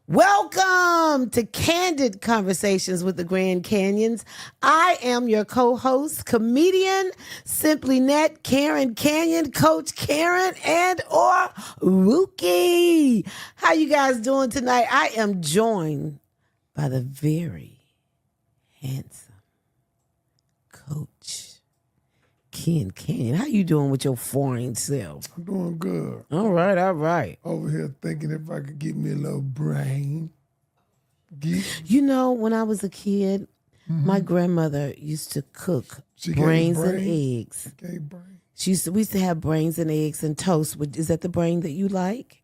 Welcome to Candid Conversations with the Grand Canions. I am your co-host, comedian, Simply Net, Karen Canyon, Coach Karen, and or Rookie. How you guys doing tonight? I am joined by the very handsome Coach Ken Canyon. How you doing with your foreign self? I'm doing good. All right. Over here thinking if I could get me a little brain. You know, when I was a kid, my grandmother used to cook brains and eggs. We used to have brains and eggs and toast. Is that the brain that you like?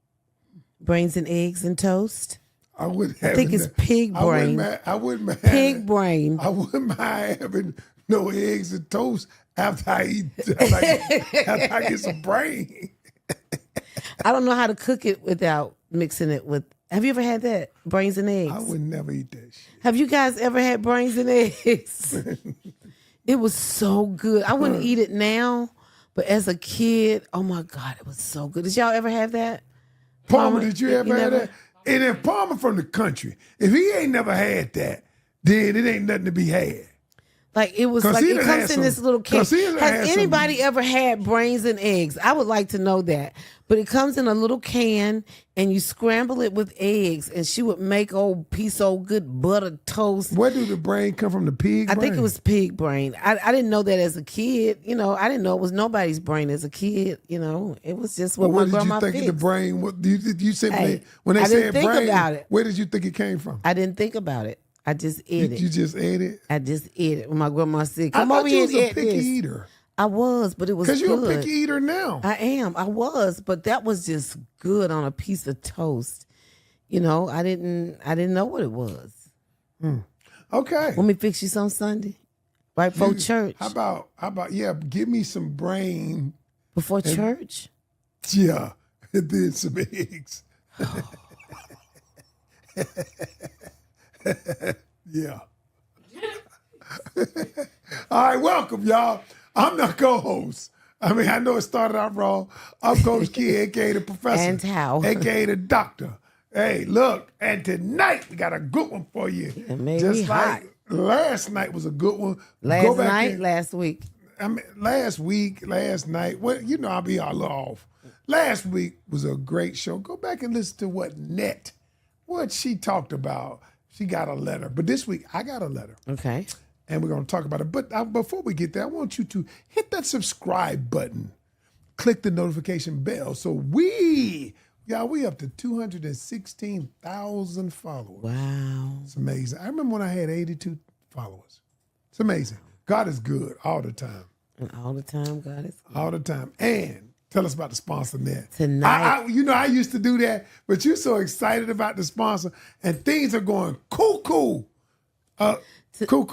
Brains and eggs and toast? I wouldn't have. I think it's pig brain. I wouldn't mind. Pig brain. I wouldn't mind having no eggs and toast after I eat. After I get some brain. I don't know how to cook it without mixing it with. Have you ever had that? Brains and eggs? I would never eat that shit. Have you guys ever had brains and eggs? It was so good. I wouldn't eat it now, but as a kid, oh my God, it was so good. Did y'all ever have that? Palmer, did you ever have that? And if Palmer from the country, if he ain't never had that, then it ain't nothing to be had. Like it was like it comes in this little can. Has anybody ever had brains and eggs? I would like to know that. But it comes in a little can and you scramble it with eggs and she would make old piece of good butter toast. Where do the brain come from? The pig brain? I think it was pig brain. I didn't know that as a kid. You know, I didn't know it was nobody's brain as a kid. You know, it was just what my grandma fixed. What did you think of the brain? What you said when they said brain? About it. Where did you think it came from? I didn't think about it. I just ate it. You just ate it? I just ate it. When my grandma said, "Come over here and eat this." I thought you was a picky eater. I was, but it was good. Because you're a picky eater now. I am. I was, but that was just good on a piece of toast. You know, I didn't know what it was. Okay. Want me to fix you some Sunday? Right before church. How about give me some brain. Before church? Yeah. And then some eggs. Yeah. All right, welcome, y'all. I'm the co-host. I mean, I know it started out wrong. I'm Coach Kid, a.k.a. the professor. And how? A.k.a. the doctor. Hey, look, and tonight we got a good one for you. Just like last night was a good one. Last week. I mean, last night. Well, you know, I'll be a little off. Last week was a great show. Go back and listen to what she talked about. She got a letter. But this week, I got a letter. Okay. And we're going to talk about it. But before we get there, I want you to hit that subscribe button. Click the notification bell. So we up to 216,000 followers. Wow. It's amazing. I remember when I had 82 followers. It's amazing. God is good all the time. And all the time, God is good. All the time. And tell us about the sponsor net. Tonight. I used to do that, but you're so excited about the sponsor, and things are going cool. Cool.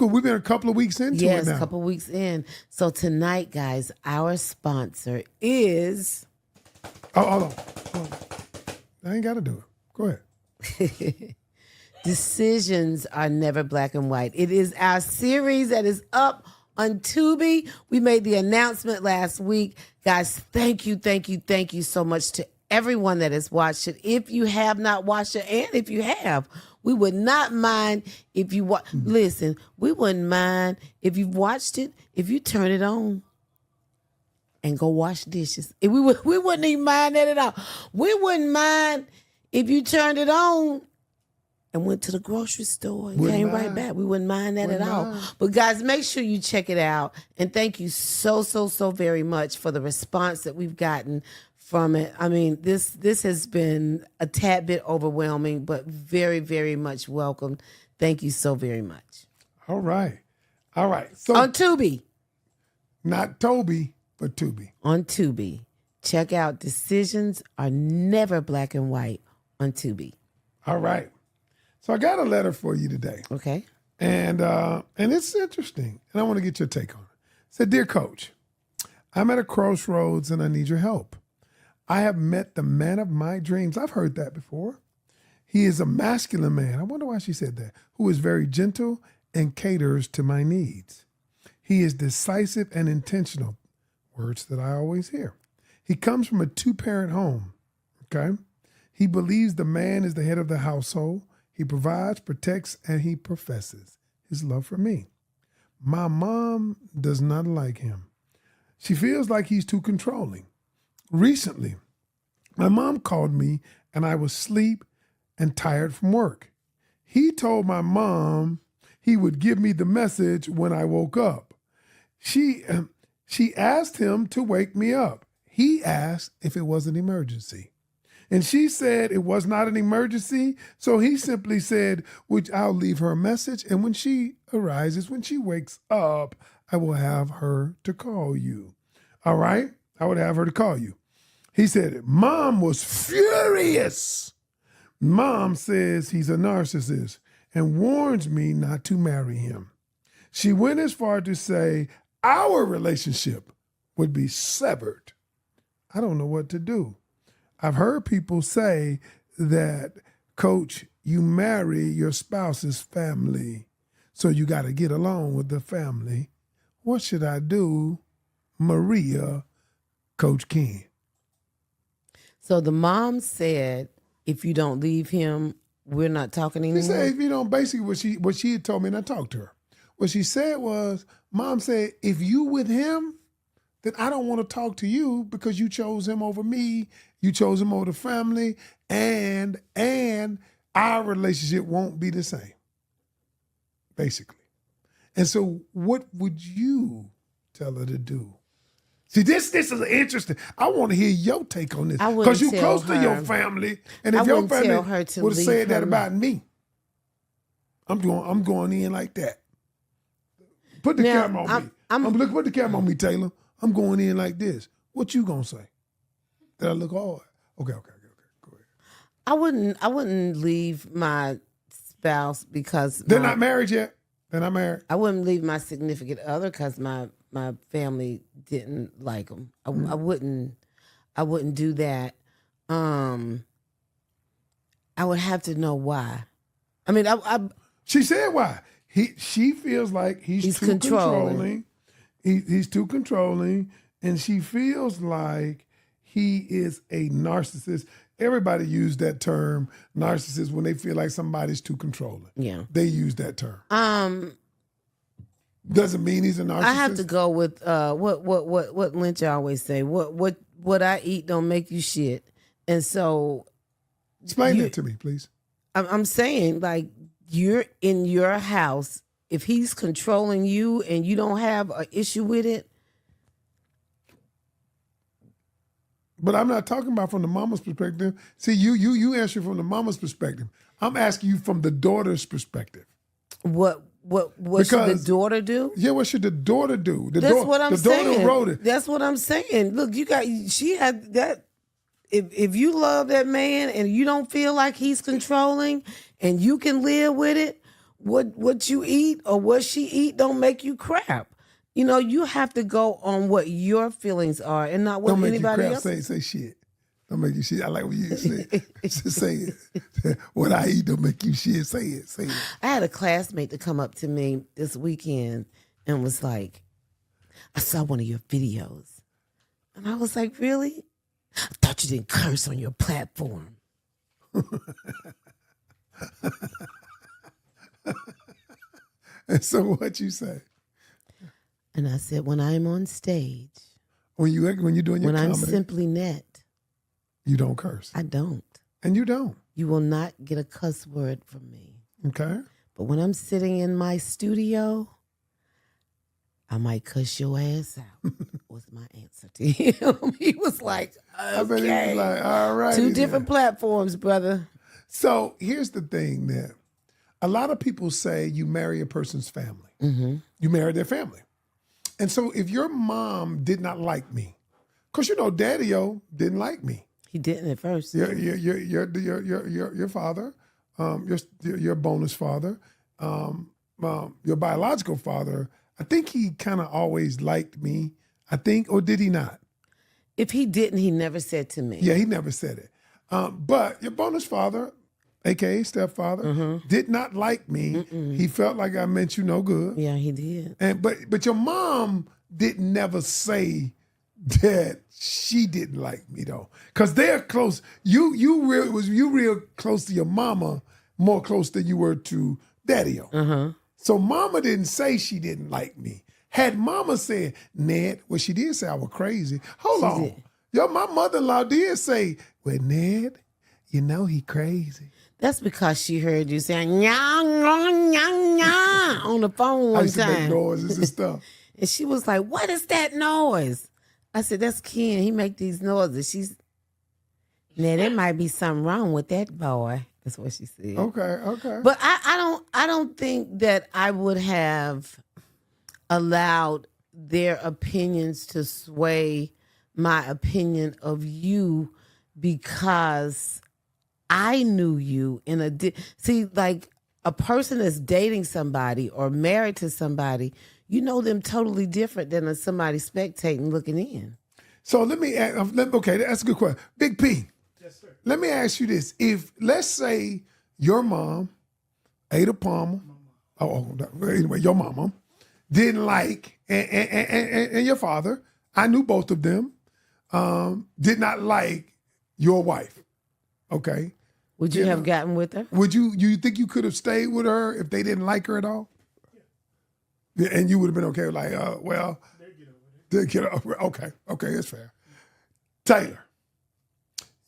We've been a couple of weeks into it now. Yes, a couple of weeks in. So tonight, guys, our sponsor is... Hold on. I ain't got to do it. Go ahead. Decisions are never black and white. It is our series that is up on Tubi. We made the announcement last week. Guys, thank you so much to everyone that has watched it. If you have not watched it, and if you have, we would not mind if you listen, we wouldn't mind if you've watched it, if you turn it on and go wash dishes. We wouldn't even mind that at all. We wouldn't mind if you turned it on and went to the grocery store and came right back. We wouldn't mind that at all. But guys, make sure you check it out. And thank you so very much for the response that we've gotten from it. I mean, this has been a tad bit overwhelming, but very, very much welcome. Thank you so very much. All right. So on Tubi. Not Toby, but Tubi. On Tubi. Check out Decisions Are Never Black and White on Tubi. All right. So I got a letter for you today. Okay. And it's interesting, and I want to get your take on it. It said, "Dear Coach, I'm at a crossroads and I need your help. I have met the man of my dreams." I've heard that before. "He is a masculine man." I wonder why she said that. "Who is very gentle and caters to my needs. He is decisive and intentional." Words that I always hear. "He comes from a 2-parent home." Okay. He believes the man is the head of the household. He provides, protects, and he professes his love for me. My mom does not like him. She feels like he's too controlling. Recently, my mom called me and I was asleep and tired from work. He told my mom he would give me the message when I woke up. She asked him to wake me up. He asked if it was an emergency. And she said it was not an emergency, so he simply said, which I'll leave her a message, and when she arises, when she wakes up, I will have her to call you. All right? I would have her to call you. He said, Mom was furious. Mom says he's a narcissist and warns me not to marry him. She went as far to say our relationship would be severed. I don't know what to do. I've heard people say that, Coach, you marry your spouse's family, so you got to get along with the family. What should I do, Maria, Coach Ken? So the mom said, if you don't leave him, we're not talking anymore. She said, if you don't, basically what she had told me, and I talked to her. What she said was, Mom said, if you with him, then I don't want to talk to you because you chose him over me. You chose him over the family, and our relationship won't be the same, basically. And so what would you tell her to do? See, this is interesting. I want to hear your take on this. Because you're close to your family, and if your family would have said that about me, I'm going in like that. Put the camera on me. Put the camera on me, Taylor. I'm going in like this. What you gonna say? Did I look hard? Okay. Go ahead. I wouldn't leave my spouse because they're not married yet. They're not married. I wouldn't leave my significant other because my family didn't like them. I wouldn't do that. I would have to know why. I mean, she said why. She feels like he's too controlling. He's too controlling, and she feels like he is a narcissist. Everybody use that term, narcissist, when they feel like somebody's too controlling. Yeah. They use that term. Doesn't mean he's a narcissist. I have to go with what Lynch always say. What I eat don't make you shit. And so explain that to me, please. I'm saying, like, you're in your house. If he's controlling you and you don't have an issue with it. But I'm not talking about from the mama's perspective. See, you answer from the mama's perspective. I'm asking you from the daughter's perspective. What should the daughter do? Yeah, what should the daughter do? That's what I'm saying. The daughter wrote it. That's what I'm saying. Look, she had that. If you love that man and you don't feel like he's controlling and you can live with it, what you eat or what she eat don't make you crap. You know, you have to go on what your feelings are and not what anybody else. Say shit. Don't make you shit. I like what you say. Just say it. What I eat don't make you shit. Say it. I had a classmate to come up to me this weekend and was like, I saw one of your videos. And I was like, really? I thought you didn't curse on your platform. And so what you say? And I said, when I'm on stage, when you're doing your comedy, I'm simply net, you don't curse. I don't. And you don't. You will not get a cuss word from me. Okay. But when I'm sitting in my studio, I might cuss your ass out, was my answer to him. He was like, okay. I bet he was like, all right. Two different platforms, brother. So here's the thing that a lot of people say you marry a person's family. Mm-hmm. You marry their family. And so if your mom did not like me, because you know Daddy-O didn't like me. He didn't at first. Your father, your bonus father, your biological father, I think he kind of always liked me. I think, or did he not? If he didn't, he never said to me. Yeah, he never said it. But your bonus father, a.k.a. stepfather, did not like me. Mm-mm. He felt like I meant you no good. Yeah, he did. And but your mom didn't never say that she didn't like me though, because they're close. You real close to your mama, more close than you were to daddy-o. So mama didn't say she didn't like me. Had mama said, Ned, well, she did say I was crazy. Hold on. My mother-in-law did say, well, Ned, you know he crazy. That's because she heard you saying "nya nya nya nya" on the phone one I used to make time, noises and stuff. and she was like, "What is that noise?" I said, "That's Ken. He make these noises." She's, "Now there might be something wrong with that boy." That's what she said. Okay. But I don't think that I would have allowed their opinions to sway my opinion of you, because I knew you in see, like a person that's dating somebody or married to somebody, you know them totally different than somebody spectating looking in. So let me ask, okay, that's a good question. Big P. Yes, sir. Let me ask you this. If, let's say, your mom, Ada Palmer, anyway, your mama, didn't like, and your father, I knew both of them, did not like your wife, okay? Would you have gotten with her? Would you think you could have stayed with her if they didn't like her at all? Yeah. And you would have been okay, like, well, they get over it. Okay, that's fair. Taylor,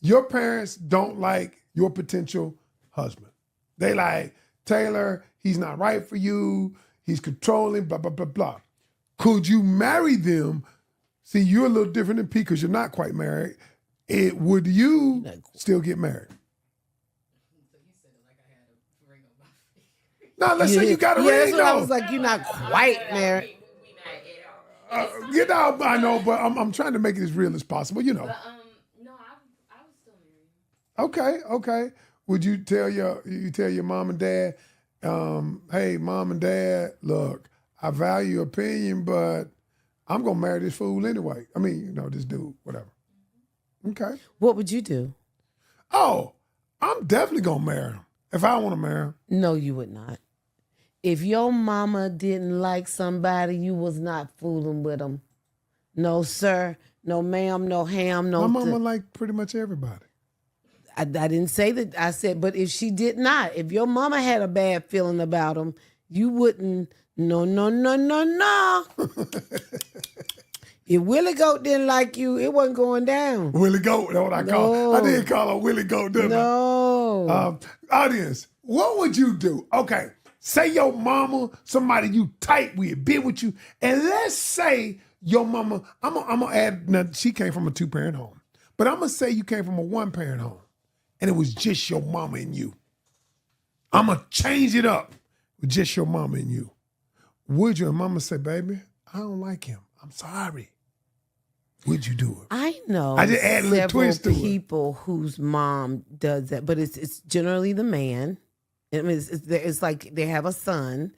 your parents don't like your potential husband. They like, Taylor, he's not right for you. He's controlling, blah, blah, blah, blah. Could you marry them? See, you're a little different than P because you're not quite married. Would you still get married? No, let's say you got a ring. That's what I though. was like, you're not quite married. I know, but I'm trying to make it as real as possible, you know. No, I was still married. Okay. Would you tell your mom and dad, hey, mom and dad, look, I value your opinion, but I'm gonna marry this fool anyway. I mean, this dude, whatever. Okay. What would you do? Oh, I'm definitely gonna marry him if I want to marry him. No, you would not. If your mama didn't like somebody, you was not fooling with them. No, sir. No, ma'am. No, ham. No. My mama liked pretty much everybody. I didn't say that. I said, but if she did not, if your mama had a bad feeling about him, you wouldn't. No. If Willie Goat didn't like you, it wasn't going down. Willie Goat, that's what I call. I did call her Willie Goat, didn't I? No. Audience, what would you do? Okay, say your mama, somebody you tight with, been with you, and let's say your mama, I'm gonna add, now she came from a 2-parent home, but I'm gonna say you came from a 1-parent home, and it was just your mama and you. I'm gonna change it up with just your mama and you. Would your mama say, baby, I don't like him, I'm sorry. Would you do it? I know. I just add a little twist to it. People whose mom does that, but it's generally the man. I mean, it's like they have a son,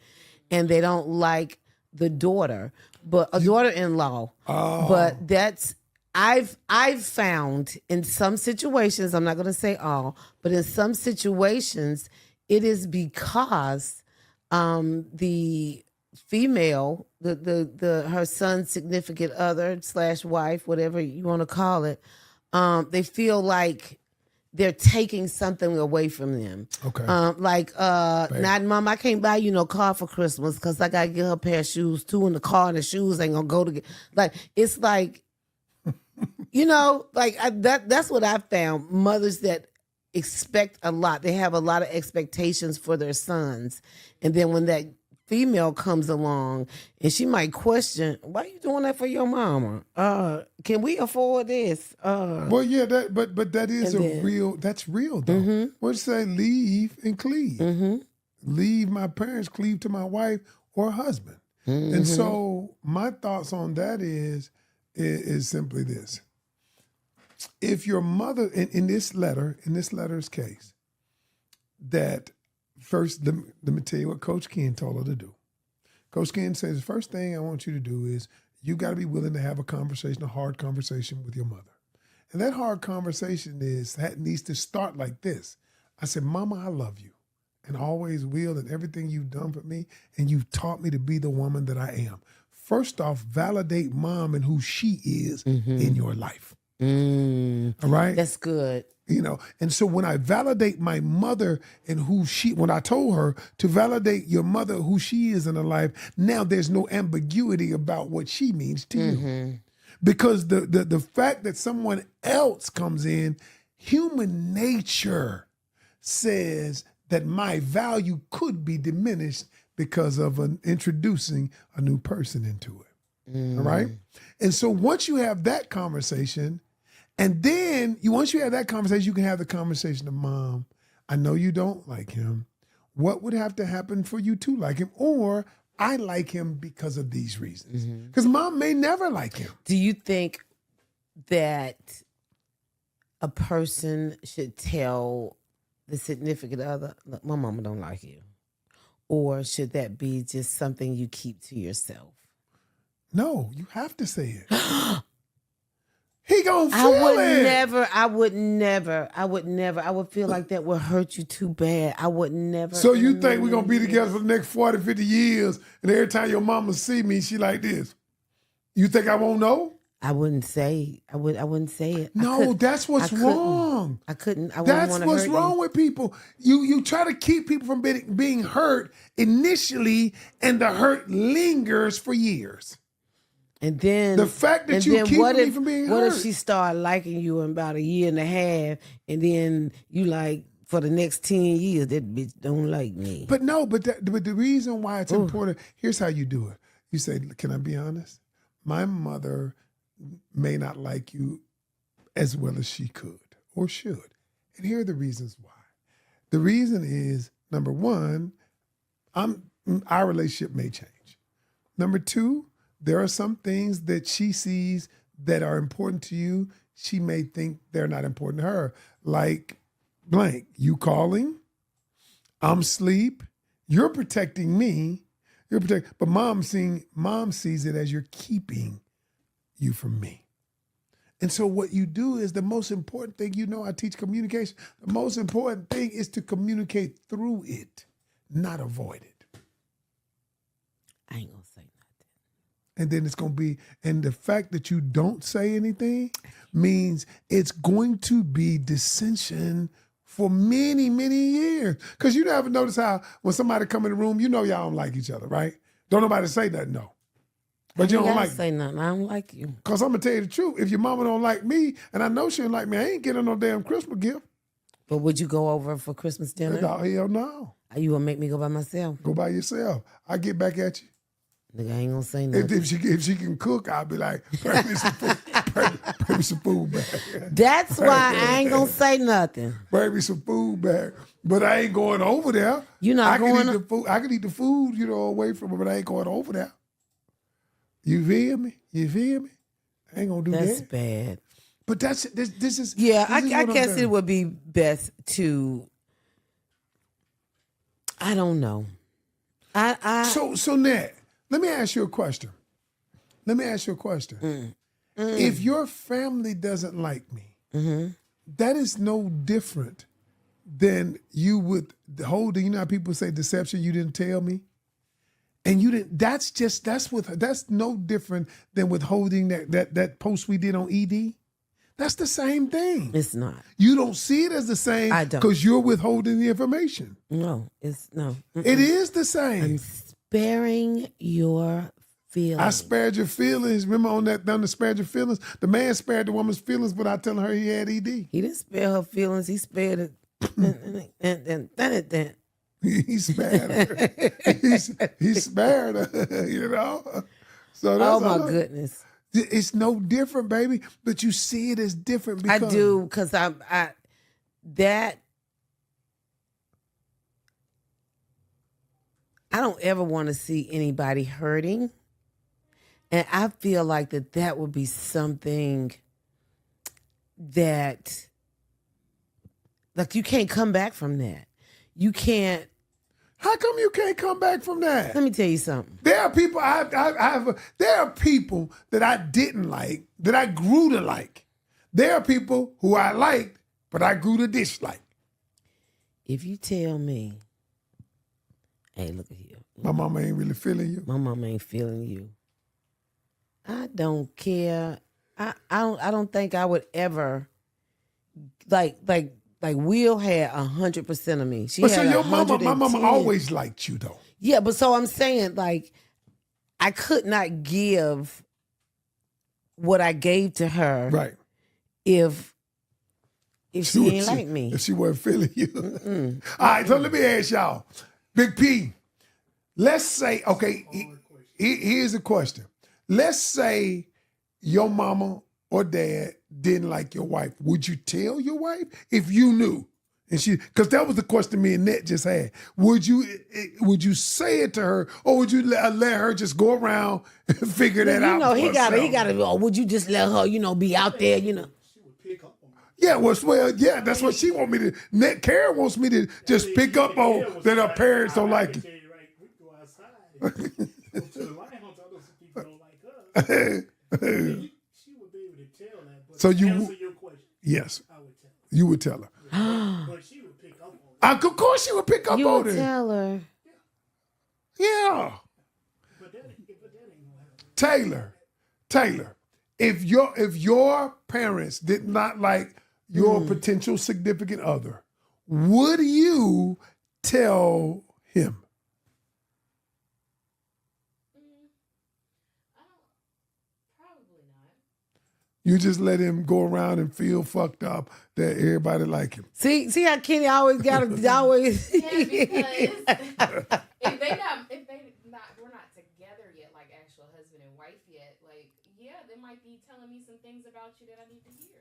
and they don't like the daughter, but a daughter-in-law. Oh. But that's I've found in some situations. I'm not going to say all, but in some situations, it is because the female, her son's significant other / wife, whatever you want to call it, they feel like they're taking something away from them. Okay. Not mom, I can't buy you no car for Christmas because I gotta get her a pair of shoes too, and the car and the shoes ain't gonna go together. Like it's like, that's what I found. Mothers that expect a lot, they have a lot of expectations for their sons, and then when that female comes along and she might question, why are you doing that for your mama? Can we afford this? Well, yeah, but that is that's real though. Mm-hmm. What'd you say? Leave and cleave. Mm-hmm. Leave my parents, cleave to my wife or husband. Mm-hmm. And so my thoughts on that is simply this. If your mother, in this letter's case, that first, let me tell you what Coach Ken told her to do. Coach Ken says, the first thing I want you to do is you got to be willing to have a hard conversation with your mother. And that hard conversation needs to start like this. I said, Mama, I love you and always will, and everything you've done for me, and you've taught me to be the woman that I am. first off, validate mom and who she is in your life. All right? That's good. You know, and so when I validate my mother and when I told her to validate your mother, who she is in her life, now there's no ambiguity about what she means to you. Because the fact that someone else comes in, human nature says that my value could be diminished because of introducing a new person into it. All right? And so once you have that conversation, and then once you have that conversation, you can have the conversation of, Mom, I know you don't like him. What would have to happen for you to like him? Or I like him because of these reasons. Because Mom may never like him. Do you think that a person should tell the significant other, look, my mama don't like you? Or should that be just something you keep to yourself? No, you have to say it. He gonna feel I would it. never. I would feel like that would hurt you too bad. I would never. So you think we're gonna be together for the next 40, 50 years, and every time your mama see me, she like this. You think I won't know? I wouldn't say. I wouldn't say it. No, that's what's wrong. I couldn't. I wouldn't That's want to what's hurt wrong you. with people. You try to keep people from being hurt initially, and the hurt lingers for years. And then The fact that you keep me from being what hurt. if she started liking you in about a year and a half, and then you like for the next 10 years that bitch don't like me? But no, but the reason why it's important, here's how you do it. You say, can I be honest? My mother may not like you as well as she could or should. And here are the reasons why. The reason is, number one, our relationship may change. Number two, there are some things that she sees that are important to you. She may think they're not important to her. Like blank, you calling, I'm asleep, you're protecting me, but mom sees it as you're keeping you from me. And so what you do is the most important thing, I teach communication. The most important thing is to communicate through it, not avoid it. I ain't gonna say nothing. And then it's going to be, and the fact that you don't say anything means it's going to be dissension for many, many years. Because you never notice how when somebody come in the room, y'all don't like each other, right? Don't nobody say nothing, no. But you don't like say nothing. I don't like you. Because I'm going to tell you the truth. If your mama don't like me, and I know she don't like me, I ain't getting no damn Christmas gift. But would you go over for Christmas dinner? No, hell no. You gonna make me go by myself? Go by yourself. I get back at you. Nigga, I ain't gonna say nothing. If she can cook, I'll be like, bring me some food, bring me some food back. That's why I ain't gonna say nothing. Bring me some food back. But I ain't going over there. You not going? I can eat the food, away from her, but I ain't going over there. You feel me? I ain't gonna do that. That's bad. But this is. Yeah, this is I what guess I'm it would be best to. I don't know. So Nat, let me ask you a question. If your family doesn't like me, that is no different than you withholding. You know how people say deception, you didn't tell me? And you didn't, that's no different than withholding that post we did on ED. That's the same thing. It's not. You don't see it as the same I don't. because you're withholding the information. No, it's no. It is the same. I'm sparing your feelings. I spared your feelings. Remember on the spared your feelings? The man spared the woman's feelings without telling her he had ED. He didn't spare her feelings. He spared it. He spared her. He spared her, So that's Oh my goodness. It's no different, baby. But you see it as different because I do, because I don't ever want to see anybody hurting. And I feel like that would be something that, like, you can't come back from that. You can't. How come you can't come back from that? Let me tell you something. There are people there are people that I didn't like, that I grew to like. There are people who I liked, but I grew to dislike. If you tell me, hey, look at here. My mama ain't really feeling you. My mama ain't feeling you. I don't care. I don't think I would ever like Will had 100% of me. She But had so your mama, my mama 110. always liked you though. Yeah, but so I'm saying like I could not give what I gave to her Right. if she ain't like me. If she wasn't feeling you. All right, so let me ask y'all. Big P, let's say, okay, here's a question. Let's say your mama or dad didn't like your wife. Would you tell your wife if you knew? And she, because that was the question me and Ned just had. Would you say it to her, or would you let her just go around and figure that out? You know, he herself? gotta. Oh, would you just let her, be out there, Yeah, well, yeah, that's what she want me to. Ned Karen wants me to just pick up on that her parents don't like it. We go outside. Go to the lion hunt. I know some people don't like her. She would be able to tell that. But So to answer your question, yes, I would tell her. you would tell her. But she would pick up on it. Of course, she would pick up You on would it. tell her. Yeah, But that ain't gonna happen. Taylor, if your parents did not like your potential significant other, would you tell him? Probably not. You just let him go around and feel fucked up that everybody like him. See how Kenny always always. Yeah, because we're not together yet, like actual husband and wife yet. Like, yeah, they might be telling me some things about you that I need to hear.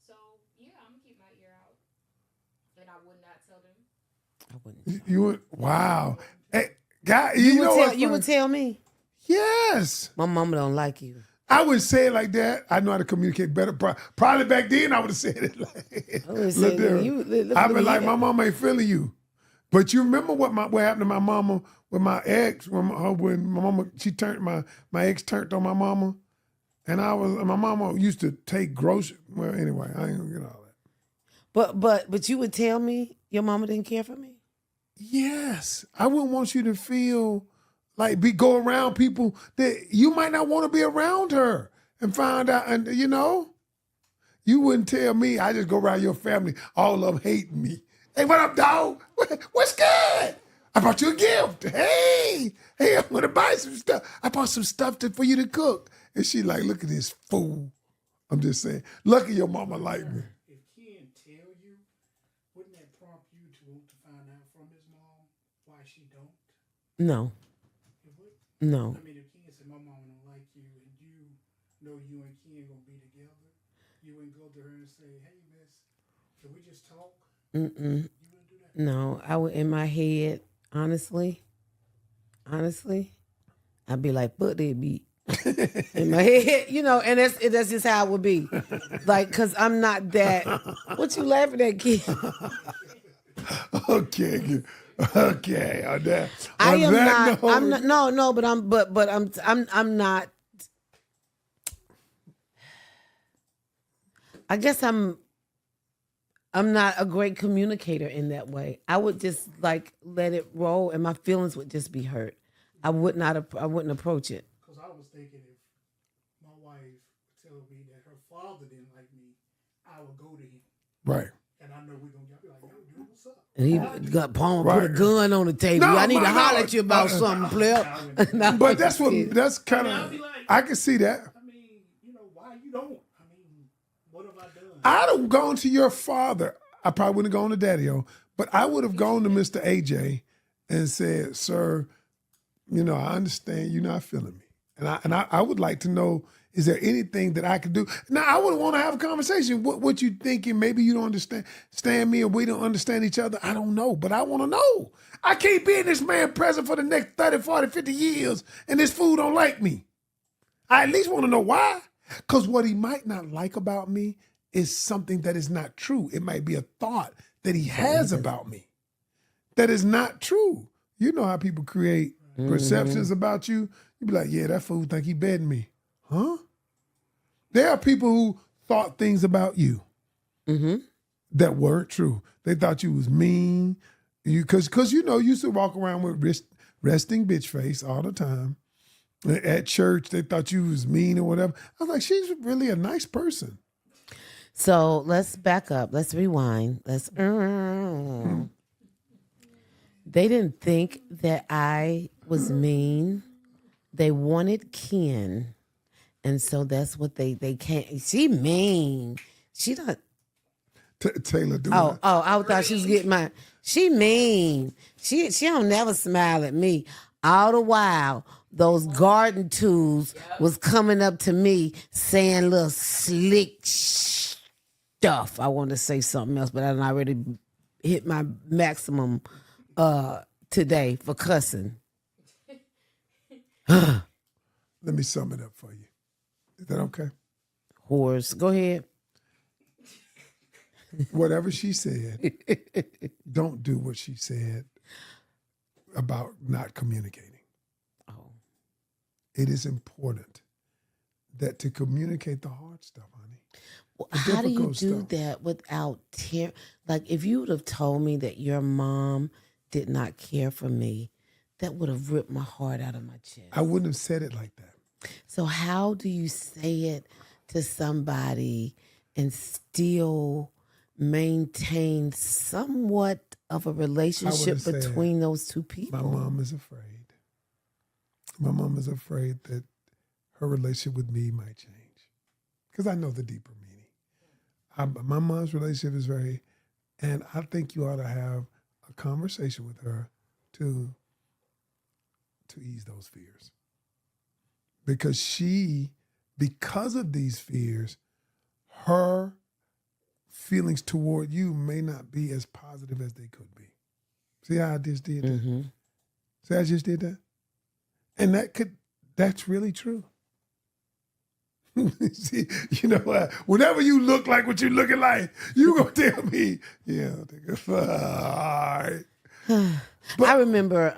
So, yeah, I'm gonna keep my ear out, and I would not tell them. I wouldn't. You would, wow. Hey, God, You would tell me. Yes. My mama don't like you. I would say it like that. I know how to communicate better. Probably back then I would have said it like I would say that I'd be like, my mama ain't feeling you. But you remember what happened to my mama with my ex, when my mama, she turned, my ex turned on my mama. And my mama used to take groceries. Well, anyway, I ain't gonna get all that. But you would tell me your mama didn't care for me? Yes. I wouldn't want you to feel like go around people that you might not want to be around her and find out, and you wouldn't tell me. I just go around your family, all of them hating me. Hey, what up, dog? What's good? I brought you a gift. Hey, I'm gonna buy some stuff. I bought some stuff for you to cook. And she like, look at this fool. I'm just saying, lucky your mama like me. If Ken tell you, wouldn't that prompt you to want to find out from his mom why she don't? No. It would? No. I mean, if Ken said, my mama don't like you, and you know you and Ken gonna be together, you wouldn't go to her and say, hey, miss, can we just talk? You wouldn't do that? No. I would, in my head, honestly, I'd be like, but they be in my head, and that's just how it would be. Like, cause I'm not that. What you laughing at, kid? Okay. On that. I on am that not. note- I'm not. No. But I'm not. I guess I'm not a great communicator in that way. I would just like let it roll, and my feelings would just be hurt. I wouldn't approach it. Because I was thinking if my wife told me that her father didn't like me, I would go to him. Right. And I know we're going to be like, yo, dude, what's up? And he got Paul put a Right. gun on the table. No, I need to no, holler no. at you about something, player. No, But that's kind I'll of, be like, I can see that. I mean, why you don't? I mean, what have I done? I'd have gone to your father. I probably wouldn't have gone to Daddy-O, but I would have gone to Mr. AJ and said, sir, I understand you're not feeling me. And I would like to know, is there anything that I could do? Now, I would want to have a conversation. What you thinking? Maybe you don't understand me, or we don't understand each other. I don't know, but I want to know. I can't be in this man present for the next 30, 40, 50 years, and this fool don't like me. I at least want to know why. Because what he might not like about me is something that is not true. It might be a thought that he has about me that is not true. You know how people create perceptions about you. You be like, yeah, that fool think he betting me. Huh? There are people who thought things about you that weren't true. They thought you was mean. Because you used to walk around with resting bitch face all the time. At church, they thought you was mean or whatever. I was like, she's really a nice person. So let's back up. Let's rewind. They didn't think that I was mean. They wanted Ken. And so that's what they can't. She mean. She not. Taylor, do Oh, it. I thought she was getting my. She mean. She don't never smile at me. All the while, those garden tools was coming up to me saying little slick stuff. I want to say something else, but I done already hit my maximum today for cussing. Let me sum it up for you. Is that okay? Whores. Go ahead. Whatever she said, don't do what she said about not communicating. Oh. It is important that to communicate the hard stuff, honey. Well, The how do you difficult do stuff. that without like if you would have told me that your mom did not care for me, that would have ripped my heart out of my chest. I wouldn't have said it like that. So how do you say it to somebody and still maintain somewhat of a relationship said, between those two people? My mom is afraid. My mom is afraid that her relationship with me might change. Because I know the deeper meaning. My mom's relationship is and I think you ought to have a conversation with her to ease those fears. Because of these fears, her feelings toward you may not be as positive as they could be. See how I just did that? Mm-hmm. See how I just did that? And that's really true. See, you know what? Whenever you look like what you looking like, you gonna tell me, yeah, all right. I remember,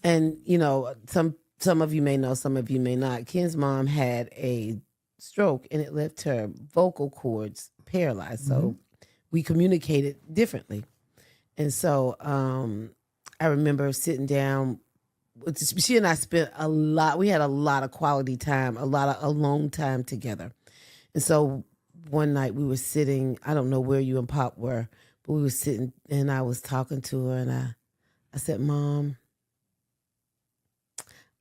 and you know, some of you may know, some of you may not. Ken's mom had a stroke, and it left her vocal cords paralyzed. So we communicated differently, and so I remember sitting down. She and I spent a lot. We had a lot of quality time, a lot of alone time together. And so one night we were sitting. I don't know where you and Pop were, but we were sitting, and I was talking to her, and I said, "Mom,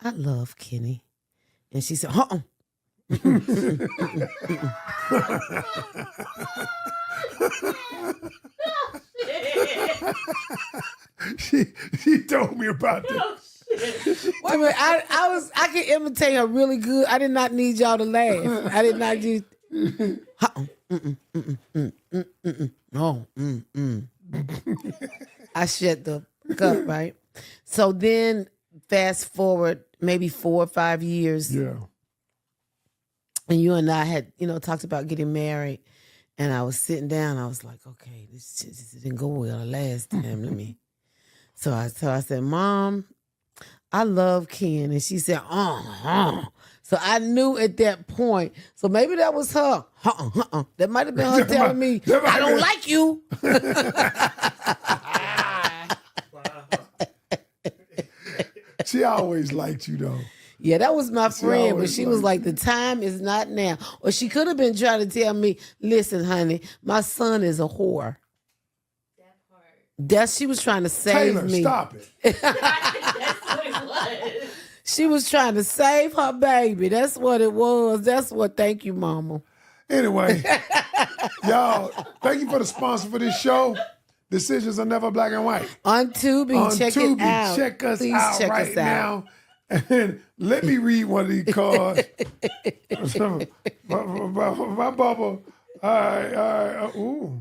I love Kenny," and she said, "Uh-uh." She told me about that. Wait a minute, I can imitate her really good. I did not need y'all to laugh. I did not do. No. I shut the cup, right? So then, fast forward maybe 4 or 5 years, Yeah. and you and I had, talked about getting married, and I was sitting down. I was like, okay, this didn't go well the last time. Let me. So I said, Mom, I love Ken. And she said, So I knew at that point. So maybe that was her. That might have been her telling me, I don't like you. She always liked you, though. Yeah, that was my friend, but always she was like, liked the time is not now. Or she could have been trying to tell me, listen, honey, my son is a whore. She was trying to save Taylor, me. stop it. That's what it was. She was trying to save her baby. That's what it was. Thank you, Mama. Anyway, y'all, thank you for the sponsor for this show. Decisions are never black and white. On Tubi, check it out. Check us Please out check right us out. now. And let me read one of these cards. my bubble. All right. Ooh.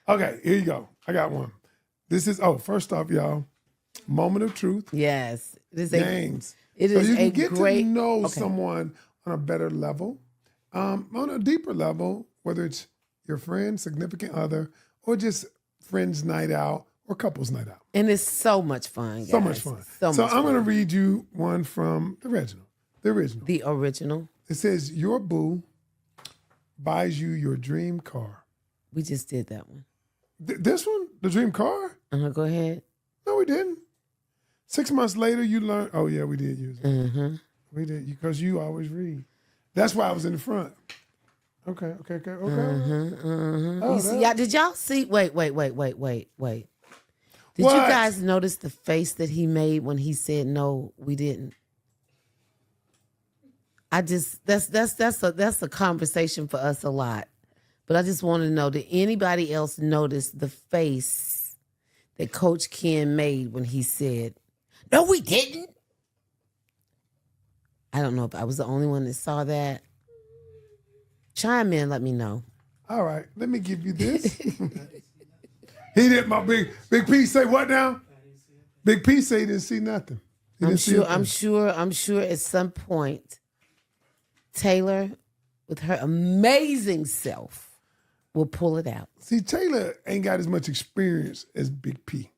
Okay, here you go. I got one. This is, first off, y'all, moment of truth. Yes. It is James. It So is you a can get great, to know okay. someone on a better level, on a deeper level, whether it's your friend, significant other, or just friends night out or couples night out. And it's so much fun, guys. So much fun. So much I'm going to fun. read you one from the original. The original. The original. It says, your boo buys you your dream car. We just did that one. This one? The dream car? Go ahead. No, we didn't. 6 months later, you learn. Oh yeah, we did use it. Mm-hmm. We did because you always read. That's why I was in the front. Okay. Oh, You see, did y'all see? Wait. Did you What? guys notice the face that he made when he said no? We didn't. That's a conversation for us a lot. But I just want to know, did anybody else notice the face that Coach Ken made when he said, "No, we didn't"? I don't know if I was the only one that saw that. Chime in, let me know. All right, let me give you this. He did. My big P say what now? Big P say he didn't see nothing. He didn't see a thing. I'm sure at some point, Taylor, with her amazing self, will pull it out. See, Taylor ain't got as much experience as Big P.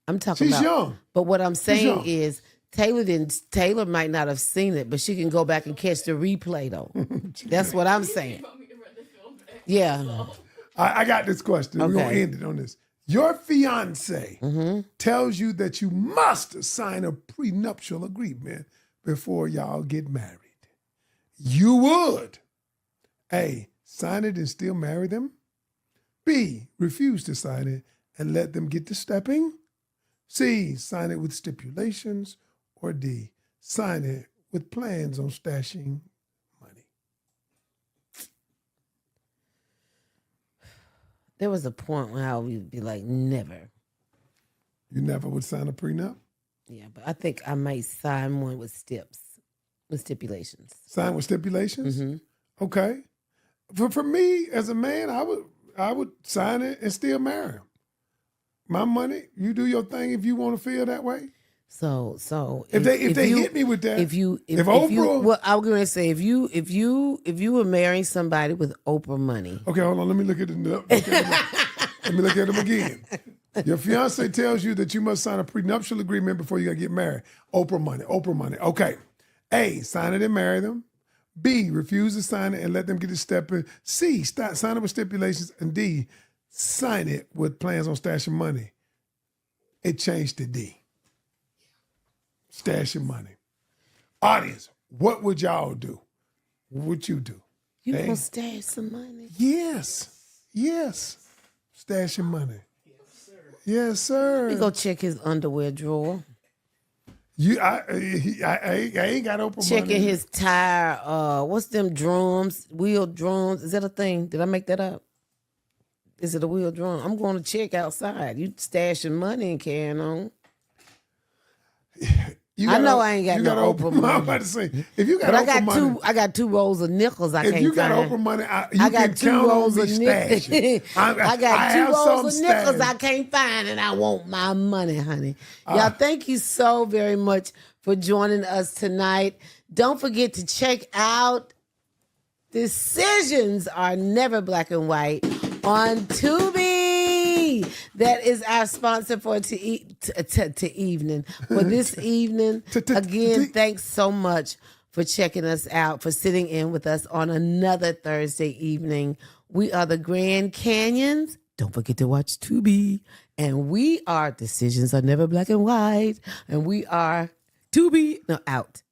I'm talking She's about. young. But what I'm saying young. is Taylor might not have seen it, but she can go back and catch the replay though. That's what I'm saying. Yeah. I got this question. We're gonna Okay. end it on this. Your fiance tells you that you must sign a prenuptial agreement before y'all get married. You would A, sign it and still marry them. B, refuse to sign it and let them get to stepping. C, sign it with stipulations. Or D, sign it with plans on stashing money. There was a point where I would be like, never. You never would sign a prenup? Yeah, but I think I might sign one with stipulations. Sign with stipulations? Mm-hmm. Okay. For me, as a man, I would sign it and still marry him. My money, you do your thing if you want to feel that way. So If they hit me with that, if Oprah, well, I was gonna say if you were marrying somebody with Oprah money, okay, hold on, let me look at it. Let me look at them again. Your fiance tells you that you must sign a prenuptial agreement before you gotta get married. Oprah money. Okay. A, sign it and marry them. B, refuse to sign it and let them get a step in. C, sign it with stipulations. And D, sign it with plans on stashing money. It changed to D. Stashing money. Audience, what would y'all do? What would you do? you Hey. gonna stash some money. Yes. Stashing money. Yes, sir. You go check his underwear drawer. I ain't got Oprah money. Checking his tire. What's them drums? Wheel drums? Is that a thing? Did I make that up? Is it a wheel drum? I'm going to check outside. You stashing money and carrying on. I know I ain't got you no Oprah money. I'm about to say, if you got But Oprah money, I got two rolls of nickels I if can't you got find. Oprah money, I you got can two count on rolls me of nickels. stashing. I got two rolls of nickels I stashed. can't find, and I want my money, honey. Y'all, thank you so very much for joining us tonight. Don't forget to check out Decisions Are Never Black and White on Tubi. That is our sponsor for evening. For this evening, again, thanks so much for checking us out, for sitting in with us on another Thursday evening. We are the Grand Canyons. Don't forget to watch Tubi. And we are Decisions Are Never Black and White. And we are out.